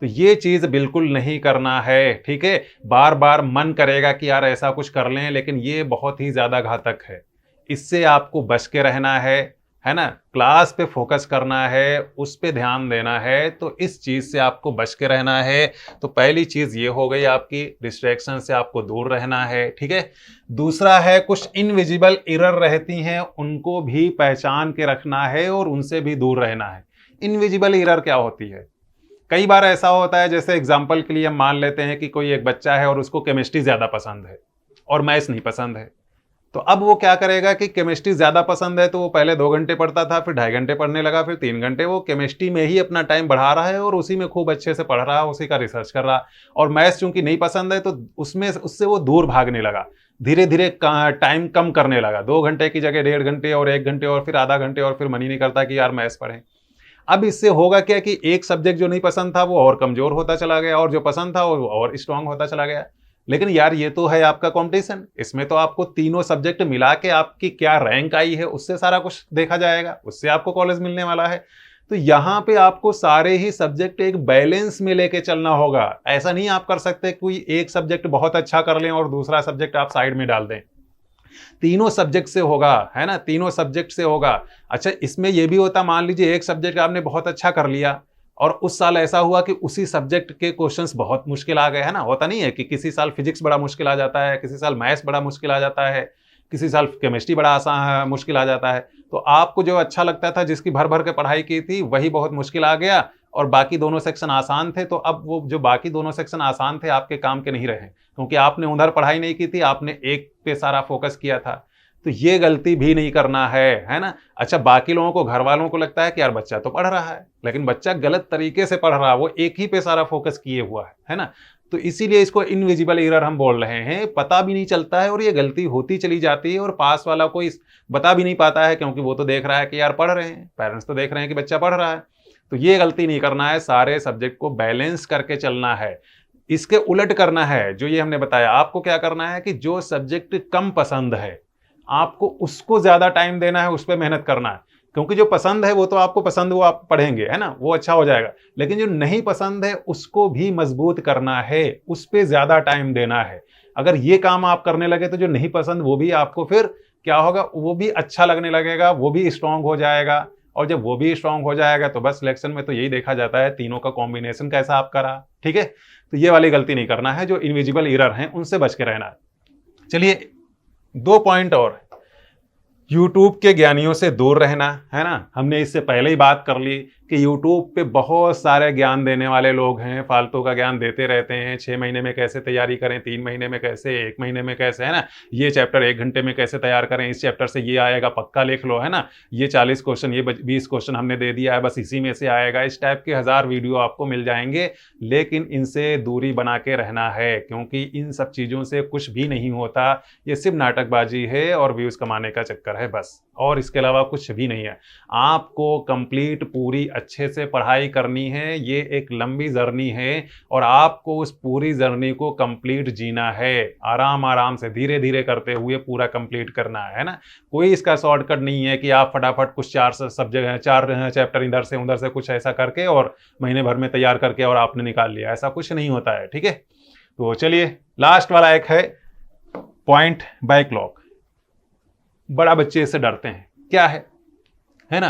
तो ये चीज बिल्कुल नहीं करना है। ठीक है, बार बार मन करेगा कि यार ऐसा कुछ कर लें, लेकिन ये बहुत ही ज्यादा घातक है। इससे आपको बच के रहना है ना, क्लास पे फोकस करना है, उस पे ध्यान देना है, तो इस चीज से आपको बच के रहना है। तो पहली चीज ये हो गई आपकी, डिस्ट्रैक्शन से आपको दूर रहना है। ठीक है, दूसरा है कुछ इनविजिबल एरर रहती हैं, उनको भी पहचान के रखना है और उनसे भी दूर रहना है। इनविजिबल एरर क्या होती है, कई बार ऐसा होता है, जैसे एग्जाम्पल के लिए हम मान लेते हैं कि कोई एक बच्चा है और उसको केमिस्ट्री ज्यादा पसंद है, और मैथ्स नहीं पसंद है, तो अब वो क्या करेगा कि केमिस्ट्री ज़्यादा पसंद है, तो वो पहले 2 घंटे पढ़ता था, फिर 2.5 घंटे पढ़ने लगा, फिर 3 घंटे। वो केमिस्ट्री में ही अपना टाइम बढ़ा रहा है और उसी में खूब अच्छे से पढ़ रहा है, उसी का रिसर्च कर रहा। और मैथ्स चूंकि नहीं पसंद है तो उससे वो दूर भागने लगा, धीरे धीरे टाइम कम करने लगा। 2 घंटे की जगह 1.5 घंटे और 1 घंटे और फिर आधा घंटे, और फिर मन ही नहीं करता कि यार मैथ्स पढ़ें। अब इससे होगा क्या कि एक सब्जेक्ट जो नहीं पसंद था वो और कमजोर होता चला गया, और जो पसंद था वो और स्ट्रांग होता चला गया। लेकिन यार ये तो है आपका कंपटीशन, इसमें तो आपको तीनों सब्जेक्ट मिला के आपकी क्या रैंक आई है उससे सारा कुछ देखा जाएगा, उससे आपको कॉलेज मिलने वाला है। तो यहाँ पे आपको सारे ही सब्जेक्ट एक बैलेंस में लेके चलना होगा। ऐसा नहीं आप कर सकते कोई एक सब्जेक्ट बहुत अच्छा कर लें और दूसरा सब्जेक्ट आप साइड में डाल दें। तीनों सब्जेक्ट से होगा, है ना, तीनों सब्जेक्ट से होगा। अच्छा, इसमें यह भी होता, मान लीजिए एक सब्जेक्ट आपने बहुत अच्छा कर लिया और उस साल ऐसा हुआ कि उसी सब्जेक्ट के क्वेश्चंस बहुत मुश्किल आ गए, है ना। होता नहीं है कि किसी साल फिजिक्स बड़ा मुश्किल आ जाता है, किसी साल मैथ्स बड़ा मुश्किल आ जाता है, किसी साल केमिस्ट्री बड़ा आसान मुश्किल आ जाता है। तो आपको जो अच्छा लगता था, जिसकी भर भर के पढ़ाई की थी, वही बहुत मुश्किल आ गया और बाकी दोनों सेक्शन आसान थे। तो अब वो जो बाकी दोनों सेक्शन आसान थे आपके काम के नहीं रहे, क्योंकि आपने उधर पढ़ाई नहीं की थी, आपने एक पे सारा फोकस किया था। तो ये गलती भी नहीं करना है ना। अच्छा, बाकी लोगों को, घर वालों को लगता है कि यार बच्चा तो पढ़ रहा है, लेकिन बच्चा गलत तरीके से पढ़ रहा है, वो एक ही पे सारा फोकस किए हुआ है ना। तो इसीलिए इसको इनविजिबल एरर हम बोल रहे हैं। पता भी नहीं चलता है और ये गलती होती चली जाती है, और पास वाला कोई बता भी नहीं पाता है, क्योंकि वो तो देख रहा है कि यार पढ़ रहे हैं, पेरेंट्स तो देख रहे हैं कि बच्चा पढ़ रहा है। तो ये गलती नहीं करना है, सारे सब्जेक्ट को बैलेंस करके चलना है। इसके उलट करना है, जो ये हमने बताया, आपको क्या करना है कि जो सब्जेक्ट कम पसंद है आपको उसको ज्यादा टाइम देना है, उस पर मेहनत करना है। क्योंकि जो पसंद है वो तो आपको पसंद, वो आप पढ़ेंगे, है ना, वो अच्छा हो जाएगा। लेकिन जो नहीं पसंद है उसको भी मजबूत करना है, उस पर ज्यादा टाइम देना है। अगर ये काम आप करने लगे तो जो नहीं पसंद वो भी आपको फिर क्या होगा, वो भी अच्छा लगने लगेगा, वो भी स्ट्रांग हो जाएगा। और जब वो भी स्ट्रांग हो जाएगा तो बस सिलेक्शन में तो यही देखा जाता है तीनों का कॉम्बिनेशन कैसा आपका रहा। ठीक है, तो ये वाली गलती नहीं करना है, जो इनविजिबल एरर हैं उनसे बच के रहना है। चलिए, 2 पॉइंट और। यूट्यूब के ज्ञानियों से दूर रहना, है ना। हमने इससे पहले ही बात कर ली कि यूट्यूब पे बहुत सारे ज्ञान देने वाले लोग हैं, फालतू का ज्ञान देते रहते हैं। 6 महीने में कैसे तैयारी करें, 3 महीने में कैसे, 1 महीने में कैसे, है ना। ये चैप्टर 1 घंटे में कैसे तैयार करें, इस चैप्टर से ये आएगा, पक्का लिख लो, है ना। ये 40 क्वेश्चन, ये 20 क्वेश्चन हमने दे दिया है, बस इसी में से आएगा। इस टाइप के 1000 वीडियो आपको मिल जाएंगे, लेकिन इनसे दूरी बना के रहना है, क्योंकि इन सब चीज़ों से कुछ भी नहीं होता। ये सिर्फ नाटकबाजी है और व्यूज़ कमाने का चक्कर है बस, और इसके अलावा कुछ भी नहीं है। आपको कंप्लीट पूरी अच्छे से पढ़ाई करनी है। ये एक लंबी जर्नी है और आपको उस पूरी जर्नी को कंप्लीट जीना है, आराम आराम से, धीरे धीरे करते हुए पूरा कंप्लीट करना है ना। कोई इसका शॉर्टकट नहीं है कि आप फटाफट कुछ 4 चैप्टर इधर से उधर से कुछ ऐसा करके और महीने भर में तैयार करके और आपने निकाल लिया, ऐसा कुछ नहीं होता है। ठीक है, तो चलिए, लास्ट वाला एक है पॉइंट, बैकलॉग। बड़ा बच्चे इससे डरते हैं, क्या है ना।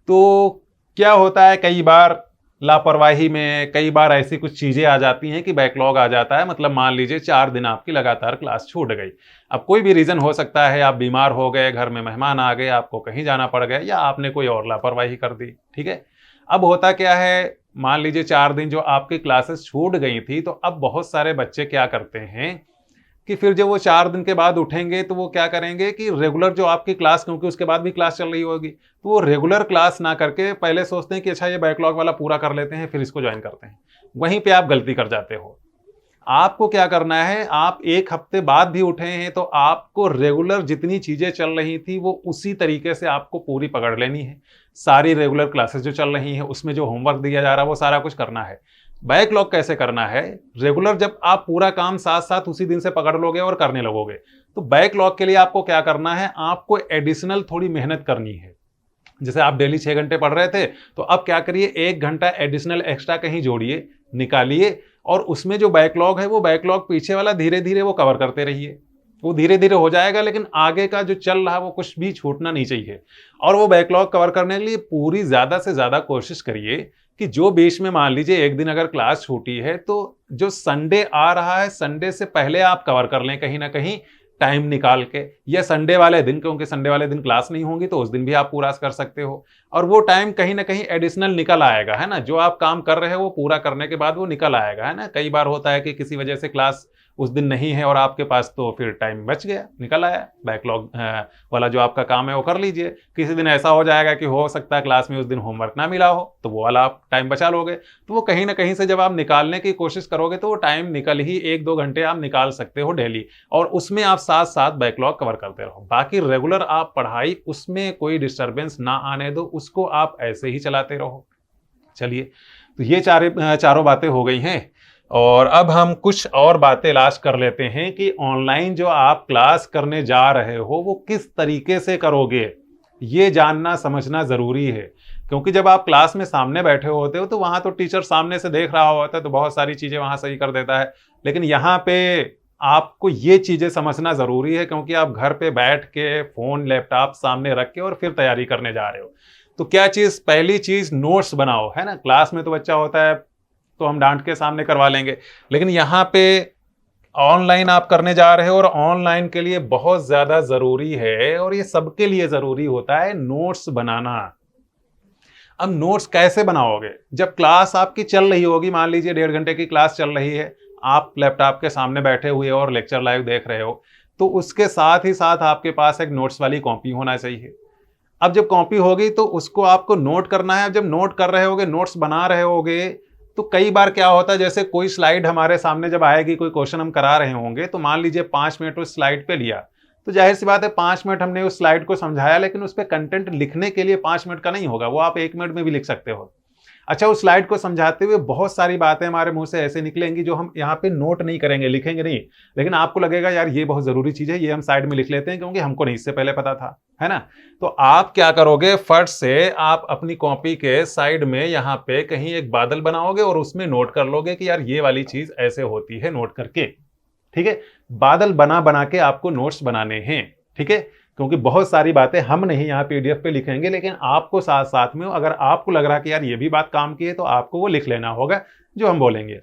तो क्या होता है, कई बार लापरवाही में कई बार ऐसी कुछ चीजें आ जाती हैं कि बैकलॉग आ जाता है। मतलब मान लीजिए 4 दिन आपकी लगातार क्लास छूट गई। अब कोई भी रीजन हो सकता है, आप बीमार हो गए, घर में मेहमान आ गए, आपको कहीं जाना पड़ गया, या आपने कोई और लापरवाही कर दी। ठीक है, अब होता क्या है, मान लीजिए 4 दिन जो आपकी क्लासेस छूट गई थी, तो अब बहुत सारे बच्चे क्या करते हैं कि फिर जब वो 4 दिन के बाद उठेंगे तो वो क्या करेंगे कि रेगुलर जो आपकी क्लास, क्योंकि उसके बाद भी क्लास चल रही होगी, तो वो रेगुलर क्लास ना करके पहले सोचते हैं कि अच्छा ये बैकलॉग वाला पूरा कर लेते हैं, फिर इसको ज्वाइन करते हैं। वहीं पे आप गलती कर जाते हो। आपको क्या करना है, आप 1 हफ्ते बाद भी उठे हैं तो आपको रेगुलर जितनी चीजें चल रही थी वो उसी तरीके से आपको पूरी पकड़ लेनी है। सारी रेगुलर क्लासेस जो चल रही हैं उसमें जो होमवर्क दिया जा रहा है वो सारा कुछ करना है। बैकलॉग कैसे करना है, रेगुलर जब आप पूरा काम साथ साथ उसी दिन से पकड़ लोगे और करने लगोगे, तो बैकलॉग के लिए आपको क्या करना है, आपको एडिशनल थोड़ी मेहनत करनी है। जैसे आप डेली 6 घंटे पढ़ रहे थे, तो अब क्या करिए, 1 घंटा एडिशनल एक्स्ट्रा कहीं जोड़िए, निकालिए, और उसमें जो बैकलॉग है वो बैकलॉग पीछे वाला धीरे धीरे वो कवर करते रहिए। वो धीरे धीरे हो जाएगा, लेकिन आगे का जो चल रहा है वो कुछ भी छूटना नहीं चाहिए। और वो बैकलॉग कवर करने के लिए पूरी ज्यादा से ज्यादा कोशिश करिए कि जो बीच में मान लीजिए एक दिन अगर क्लास छूटी है, तो जो संडे आ रहा है, संडे से पहले आप कवर कर लें कहीं ना कहीं टाइम निकाल के, या संडे वाले दिन, क्योंकि संडे वाले दिन क्लास नहीं होगी तो उस दिन भी आप पूरा कर सकते हो। और वो टाइम कहीं ना कहीं एडिशनल निकल आएगा, है ना। जो आप काम कर रहे हो वो पूरा करने के बाद वो निकल आएगा, है ना। कई बार होता है कि किसी वजह से क्लास उस दिन नहीं है और आपके पास, तो फिर टाइम बच गया, निकल आया। बैकलॉग वाला जो आपका काम है वो कर लीजिए। किसी दिन ऐसा हो जाएगा कि हो सकता है क्लास में उस दिन होमवर्क ना मिला हो, तो वो वाला आप टाइम बचा लोगे। तो वो कहीं ना कहीं से जब आप निकालने की कोशिश करोगे तो वो टाइम निकल ही, 1-2 घंटे आप निकाल सकते हो डेली, और उसमें आप साथ साथ बैकलॉग कवर करते रहो। बाकी रेगुलर आप पढ़ाई, उसमें कोई डिस्टर्बेंस ना आने दो, उसको आप ऐसे ही चलाते रहो। चलिए, तो ये चारों बातें हो गई हैं, और अब हम कुछ और बातें लास्ट कर लेते हैं कि ऑनलाइन जो आप क्लास करने जा रहे हो वो किस तरीके से करोगे, ये जानना समझना जरूरी है। क्योंकि जब आप क्लास में सामने बैठे होते हो तो वहां तो टीचर सामने से देख रहा होता है, तो बहुत सारी चीजें वहां सही कर देता है। लेकिन यहाँ पे आपको ये चीजें समझना जरूरी है, क्योंकि आप घर पे बैठ के फोन लैपटॉप सामने रख के और फिर तैयारी करने जा रहे हो। तो क्या चीज, पहली चीज नोट्स बनाओ, है ना। क्लास में तो बच्चा होता है तो हम डांट के सामने करवा लेंगे, लेकिन यहाँ पे ऑनलाइन आप करने जा रहे हो, और ऑनलाइन के लिए बहुत ज्यादा जरूरी है, और ये सबके लिए जरूरी होता है, नोट्स बनाना। अब नोट्स कैसे बनाओगे? जब क्लास आपकी चल रही होगी, मान लीजिए 1.5 घंटे की क्लास चल रही है, आप लैपटॉप के सामने बैठे हुए और लेक्चर लाइव देख रहे हो, तो उसके साथ ही साथ आपके पास एक नोट्स वाली कॉपी होना चाहिए। अब जब कॉपी होगी तो उसको आपको नोट करना है। अब जब नोट कर रहे होगे, नोट्स बना रहे होगे, तो कई बार क्या होता है, जैसे कोई स्लाइड हमारे सामने जब आएगी, कोई क्वेश्चन हम करा रहे होंगे, तो मान लीजिए 5 मिनट उस स्लाइड पे लिया, तो जाहिर सी बात है 5 मिनट हमने उस स्लाइड को समझाया, लेकिन उस पर कंटेंट लिखने के लिए 5 मिनट का नहीं होगा, वो आप 1 मिनट में भी लिख सकते हो। अच्छा, उस स्लाइड को समझाते हुए बहुत सारी बातें हमारे मुंह से ऐसे निकलेंगी जो हम यहाँ पे नोट नहीं करेंगे, लिखेंगे नहीं, लेकिन आपको लगेगा यार ये बहुत जरूरी चीज है, ये हम साइड में लिख लेते हैं क्योंकि हमको नहीं इससे पहले पता था, है ना। तो आप क्या करोगे, फट से आप अपनी कॉपी के साइड में यहाँ पे कहीं एक बादल बनाओगे और उसमें नोट कर लोगे कि यार ये वाली चीज ऐसे होती है, नोट करके। ठीक है, बादल बना बना के आपको नोट्स बनाने हैं। ठीक है, क्योंकि बहुत सारी बातें हम नहीं यहाँ पीडीएफ पे लिखेंगे, लेकिन आपको साथ साथ में अगर आपको लग रहा है कि यार ये भी बात काम की है, तो आपको वो लिख लेना होगा जो हम बोलेंगे।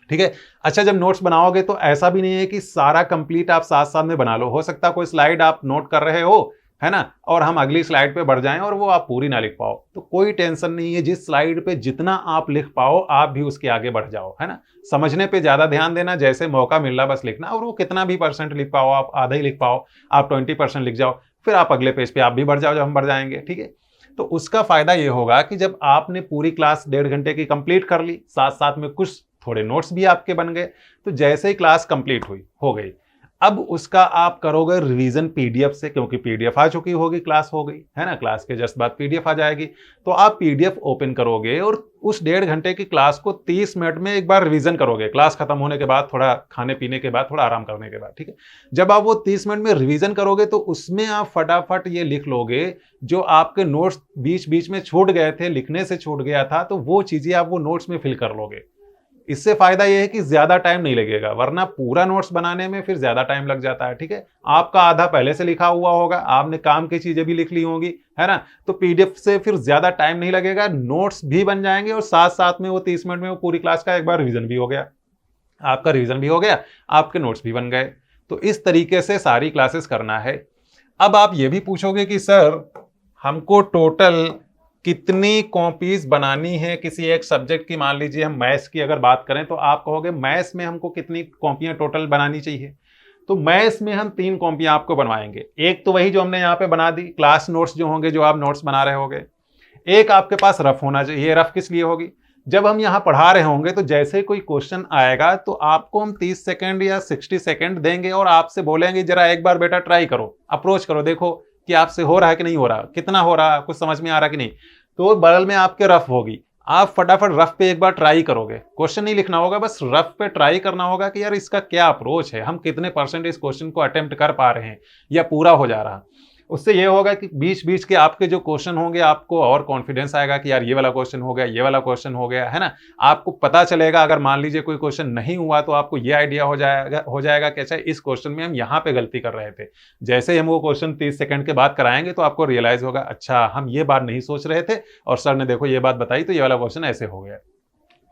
ठीक है। अच्छा, जब नोट्स बनाओगे तो ऐसा भी नहीं है कि सारा कंप्लीट आप साथ साथ में बना लो। हो सकता है कोई स्लाइड आप नोट कर रहे हो, है ना, और हम अगली स्लाइड पे बढ़ जाएं और वो आप पूरी ना लिख पाओ, तो कोई टेंशन नहीं है। जिस स्लाइड पे जितना आप लिख पाओ आप भी उसके आगे बढ़ जाओ, है ना। समझने पे ज्यादा ध्यान देना, जैसे मौका मिल रहा बस लिखना, और वो कितना भी परसेंट लिख पाओ, आप आधा ही लिख पाओ, आप 20% लिख जाओ, फिर आप अगले पेज पे आप भी बढ़ जाओ जब हम बढ़ जाएंगे। ठीक है, तो उसका फायदा ये होगा कि जब आपने पूरी क्लास 1.5 घंटे की कंप्लीट कर ली, साथ साथ में कुछ थोड़े नोट्स भी आपके बन गए, तो जैसे ही क्लास कंप्लीट हुई हो गई, अब उसका आप करोगे रिवीजन पीडीएफ से, क्योंकि पीडीएफ आ चुकी होगी, क्लास हो गई, है ना, क्लास के जस्ट बाद पीडीएफ आ जाएगी। तो आप पीडीएफ ओपन करोगे और उस 1.5 घंटे की क्लास को 30 मिनट में एक बार रिवीजन करोगे, क्लास खत्म होने के बाद, थोड़ा खाने पीने के बाद, थोड़ा आराम करने के बाद। ठीक है, जब आप वो 30 मिनट में रिवीजन करोगे तो उसमें आप फटाफट ये लिख लोगे जो आपके नोट्स बीच बीच में छूट गए थे, लिखने से छूट गया था, तो वो चीजें आप वो नोट्स में फिल कर लोगे। इससे फायदा यह है कि ज्यादा टाइम नहीं लगेगा, वरना पूरा नोट्स बनाने में फिर ज्यादा टाइम लग जाता है। ठीक है, आपका आधा पहले से लिखा हुआ होगा, आपने काम की चीजें भी लिख ली होंगी, है ना, तो पीडीएफ से फिर ज्यादा टाइम नहीं लगेगा, नोट्स भी बन जाएंगे, और साथ साथ में वो 30 मिनट में वो पूरी क्लास का एक बार रिवीजन भी हो गया, आपका रिवीजन भी हो गया, आपके नोट्स भी बन गए। तो इस तरीके से सारी क्लासेस करना है। अब आप ये भी पूछोगे कि सर हमको टोटल कितनी कॉपीज बनानी है किसी एक सब्जेक्ट की। मान लीजिए हम मैथ्स की अगर बात करें, तो आप कहोगे मैथ्स में हमको कितनी कॉपियां टोटल बनानी चाहिए। तो मैथ्स में हम 3 कॉपियां आपको बनवाएंगे। एक तो वही जो हमने यहाँ पे बना दी, क्लास नोट्स जो होंगे, जो आप नोट्स बना रहे होंगे। एक आपके पास रफ होना चाहिए। रफ किस लिए होगी, जब हम यहाँ पढ़ा रहे होंगे तो जैसे कोई क्वेश्चन आएगा तो आपको हम 30 सेकेंड या 60 सेकेंड देंगे और आपसे बोलेंगे जरा एक बार बेटा ट्राई करो, अप्रोच करो, देखो कि आपसे हो रहा है कि नहीं हो रहा, कितना हो रहा है, कुछ समझ में आ रहा कि नहीं। तो बगल में आपके रफ होगी, आप फटाफट रफ पे एक बार ट्राई करोगे। क्वेश्चन नहीं लिखना होगा, बस रफ पे ट्राई करना होगा कि यार इसका क्या अप्रोच है, हम कितने परसेंट इस क्वेश्चन को अटेम्प्ट कर पा रहे हैं या पूरा हो जा रहा। उससे ये होगा कि बीच बीच के आपके जो क्वेश्चन होंगे आपको और कॉन्फिडेंस आएगा कि यार ये वाला क्वेश्चन हो गया, ये वाला क्वेश्चन हो गया, है ना। आपको पता चलेगा, अगर मान लीजिए कोई क्वेश्चन नहीं हुआ तो आपको ये आइडिया हो जाएगा कि अच्छा इस क्वेश्चन में हम यहाँ पे गलती कर रहे थे। जैसे ही हम वो क्वेश्चन 30 सेकंड के बाद कराएंगे तो आपको रियलाइज होगा, अच्छा हम ये बात नहीं सोच रहे थे और सर ने देखो ये बात बताई, तो ये वाला क्वेश्चन ऐसे हो गया।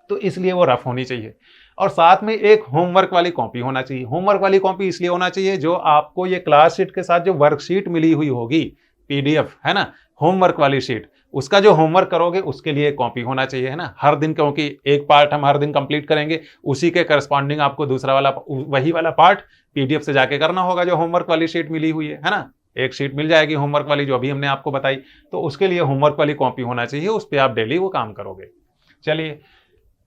तो इसलिए वो रफ होनी चाहिए। और साथ में एक होमवर्क वाली कॉपी होना चाहिए। होमवर्क वाली कॉपी इसलिए होना चाहिए, जो आपको ये क्लास शीट के साथ जो वर्कशीट मिली हुई होगी, पीडीएफ, है ना, होमवर्क वाली शीट, उसका जो होमवर्क करोगे उसके लिए कॉपी होना चाहिए, है ना, हर दिन, क्योंकि एक पार्ट हम हर दिन कंप्लीट करेंगे, उसी के करस्पॉन्डिंग आपको दूसरा वाला वही वाला पार्ट पीडीएफ से जाके करना होगा, जो होमवर्क वाली शीट मिली हुई है ना, एक शीट मिल जाएगी होमवर्क वाली जो अभी हमने आपको बताई, तो उसके लिए होमवर्क वाली कॉपी होना चाहिए, उस पर आप डेली वो काम करोगे। चलिए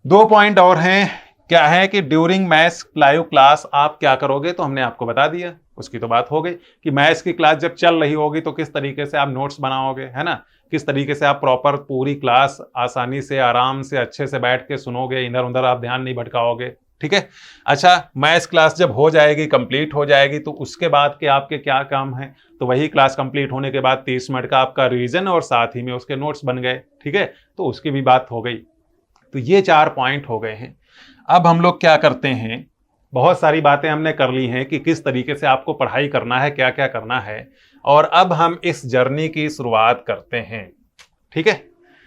2 पॉइंट और हैं। क्या है कि ड्यूरिंग मैथ्स लाइव क्लास आप क्या करोगे, तो हमने आपको बता दिया, उसकी तो बात हो गई कि मैथ्स की क्लास जब चल रही होगी तो किस तरीके से आप नोट्स बनाओगे, है ना, किस तरीके से आप प्रॉपर पूरी क्लास आसानी से आराम से अच्छे से बैठ के सुनोगे, इधर उधर आप ध्यान नहीं भटकाओगे, ठीक है। अच्छा, मैथ्स क्लास जब हो जाएगी, कंप्लीट हो जाएगी, तो उसके बाद के आपके क्या काम है, तो वही क्लास कंप्लीट होने के बाद 30 मिनट का आपका रिवीजन और साथ ही में उसके नोट्स बन गए, ठीक है, तो उसकी भी बात हो गई। तो ये 4 पॉइंट हो गए हैं। अब हम लोग क्या करते हैं, बहुत सारी बातें हमने कर ली हैं कि किस तरीके से आपको पढ़ाई करना है, क्या क्या करना है, और अब हम इस जर्नी की शुरुआत करते हैं, ठीक है।